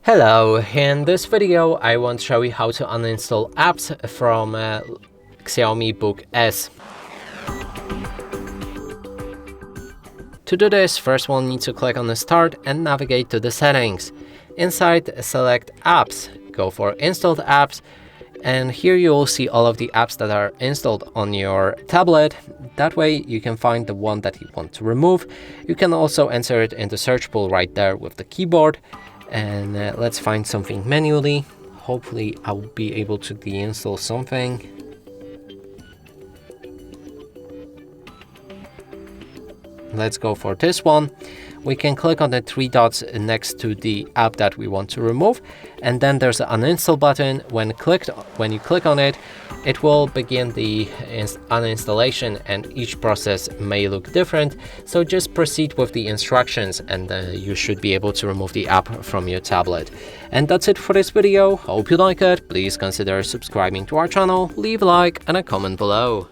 Hello, in this video I want to show you how to uninstall apps from XIAOMI Book S. To do this, first we'll need to click on the Start and navigate to the settings. Inside, select Apps, go for Installed Apps, and here you will see all of the apps that are installed on your tablet. That way you can find the one that you want to remove. You can also enter it in the search pool right there with the keyboard. And let's find something manually. Hopefully I will be able to deinstall something. Let's go for this one. We can click on the three dots next to the app that we want to remove, and then there's an uninstall button. When you click on it, it will begin the uninstallation, and each process may look different. So just proceed with the instructions and you should be able to remove the app from your tablet. And that's it for this video. Hope you like it. Please consider subscribing to our channel, leave a like and a comment below.